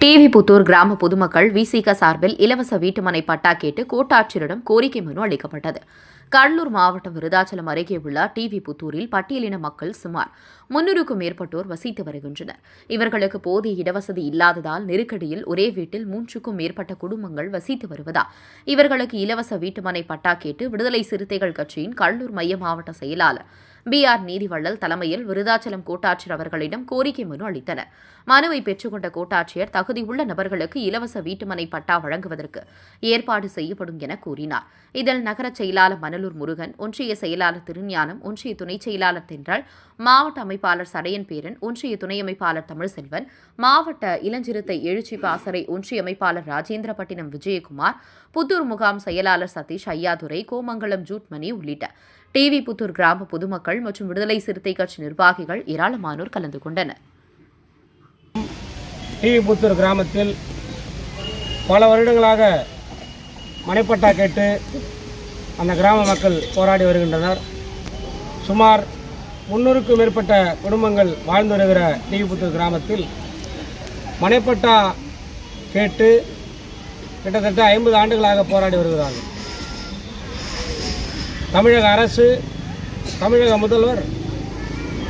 TV Puthur கிராம பொதுமக்கள் விசிக சார்பில் இலவச வீட்டுமனை பட்டா கேட்டு கோட்டாட்சியரிடம் கோரிக்கை மனு அளிக்கப்பட்டது. கடலூர் மாவட்டம் விருதாச்சலம் அருகே உள்ள டிவி புத்தூரில் பட்டியலின மக்கள் சுமார் 300க்கும் மேற்பட்டோர் வசித்து வருகின்றனர். இவர்களுக்கு போதிய இடவசதி இல்லாததால் நெருக்கடியில் ஒரே வீட்டில் 3க்கும் மேற்பட்ட குடும்பங்கள் வசித்து வருவதால் இவர்களுக்கு இலவச வீட்டுமனை பட்டா கேட்டு விடுதலை சிறுத்தைகள் கட்சியின் கடலூர் மைய மாவட்ட செயலாளர் பி.ஆர். நீதிவள்ளல் தலைமையில் விருதாச்சலம் கோட்டாட்சியர் அவர்களிடம் கோரிக்கை மனு அளித்தனர். மனுவை பெற்றுக்கொண்ட கோட்டாட்சியர் தகுதியுள்ள நபர்களுக்கு இலவச வீட்டுமனை பட்டா வழங்குவதற்கு ஏற்பாடு செய்யப்படும் என கூறினார். இதில் நகர செயலாளர் மணலூர் முருகன், ஒன்றிய செயலாளர் திருஞானம், ஒன்றிய துணை செயலாளர் தென்றல், மாவட்ட அமைப்பாளர் சடையன் பேரன், ஒன்றிய துணை அமைப்பாளர் தமிழ்செல்வன், மாவட்ட இளஞ்சிறுத்தை எழுச்சி பாசறை ஒன்றிய அமைப்பாளர் ராஜேந்திரபட்டினம் விஜயகுமார், புத்தூர் முகாம் செயலாளர் சதீஷ் ஐயாதுரை, கோமங்கலம் ஜூட்மணி உள்ளிட்ட டிவி புத்தூர் கிராம பொதுமக்கள் மற்றும் விடுதலை சிறுத்தை கட்சி நிர்வாகிகள் ஏராளமானோர் கலந்து கொண்டனர். டிவி புத்தூர் கிராமத்தில் பல வருடங்களாக மனைப்பட்டா கேட்டு அந்த கிராம மக்கள் போராடி வருகின்றனர். சுமார் 300க்கும் மேற்பட்ட குடும்பங்கள் வாழ்ந்து வருகிற டிவி புத்தூர் கிராமத்தில் மனைப்பட்டா கேட்டு கிட்டத்தட்ட 50 ஆண்டுகளாக போராடி வருகிறார்கள். தமிழக அரசு, தமிழக முதல்வர்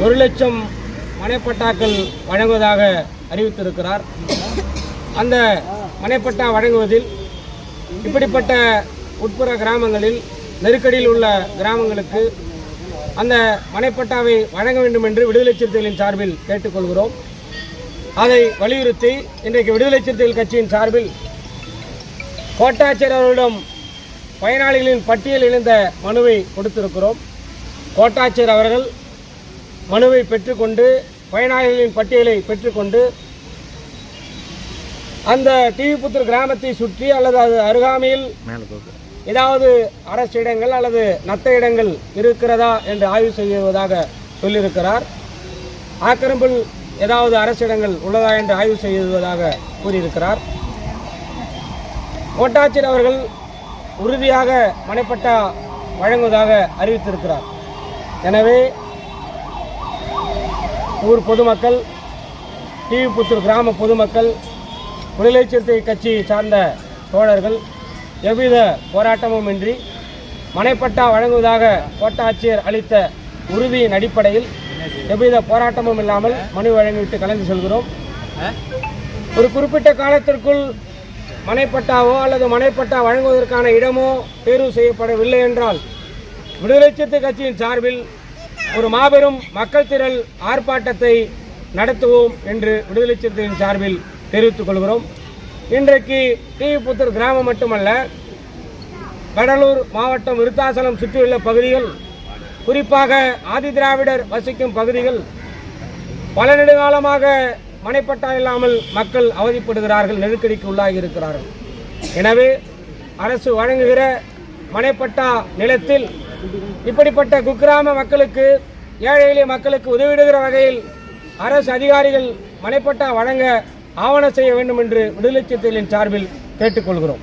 1 லட்சம் மனைப்பட்டாக்கள் வழங்குவதாக அறிவித்திருக்கிறார். அந்த மனைப்பட்டா வழங்குவதில் இப்படிப்பட்ட உட்புற கிராமங்களில் நெருக்கடியில் உள்ள கிராமங்களுக்கு அந்த மனைப்பட்டாவை வழங்க வேண்டும் என்று விடுதலை சிறுத்தைகளின் சார்பில் கேட்டுக்கொள்கிறோம். அதை வலியுறுத்தி இன்றைக்கு விடுதலை சிறுத்தைகள் கட்சியின் சார்பில் கோட்டாட்சியர் அவர்களிடம் பயனாளிகளின் பட்டியல் இணைந்த மனுவை கொடுத்திருக்கிறோம். கோட்டாட்சியர் அவர்கள் மனுவை பெற்றுக்கொண்டு பயனாளிகளின் பட்டியலை பெற்றுக்கொண்டு அந்த டிவி புத்தூர் கிராமத்தை சுற்றி அல்லது அது அருகாமையில் ஏதாவது அரசு இடங்கள் அல்லது நத்த இடங்கள் இருக்கிறதா என்று ஆய்வு செய்வதாக சொல்லியிருக்கிறார். ஆக்கிரமிப்பில் ஏதாவது அரசு இடங்கள் உள்ளதா என்று ஆய்வு செய்வதாக கூறியிருக்கிறார். கோட்டாட்சியர் அவர்கள் உறுதியாக மனைப்பட்டா வழங்குவதாக அறிவித்திருக்கிறார். எனவே ஊர் பொதுமக்கள், டிவி புத்தூர் கிராம பொதுமக்கள், விடுதலை சிறுத்தை கட்சி சார்ந்த தோழர்கள் எவ்வித போராட்டமும் இன்றி மனைப்பட்டா வழங்குவதாக கோட்டாட்சியர் அளித்த உறுதியின் அடிப்படையில் எவ்வித போராட்டமும் இல்லாமல் மனு வழங்கிவிட்டு கலந்து செல்கிறோம். ஒரு குறிப்பிட்ட காலத்திற்குள் மனைப்பட்டாவோ அல்லது மனைப்பட்டா வழங்குவதற்கான இடமோ தேர்வு செய்யப்படவில்லை என்றால் விடுதலை சிறுத்தை கட்சியின் சார்பில் ஒரு மாபெரும் மக்கள் திரள் ஆர்ப்பாட்டத்தை நடத்துவோம் என்று விடுதலை சிறுத்தையின் சார்பில் தெரிவித்துக் கொள்கிறோம். இன்றைக்கு டிவி புத்தூர் கிராமம் மட்டுமல்ல, கடலூர் மாவட்டம் விருத்தாச்சலம் சுற்றியுள்ள பகுதிகள், குறிப்பாக ஆதிதிராவிடர் வசிக்கும் பகுதிகள் பல நெடுங்காலமாக மனைப்பட்டா இல்லாமல் மக்கள் அவதிப்படுகிறார்கள், நெருக்கடிக்கு உள்ளாகி இருக்கிறார்கள். எனவே அரசு வழங்குகிற மனைப்பட்டா நிலத்தில் இப்படிப்பட்ட குக்கிராம மக்களுக்கு, ஏழை எளிய மக்களுக்கு உதவிடுகிற வகையில் அரசு அதிகாரிகள் மனைப்பட்டா வழங்க ஆவணம் செய்ய வேண்டும் என்று விடுதலை சிறுத்தைகளின் சார்பில் கேட்டுக்கொள்கிறோம்.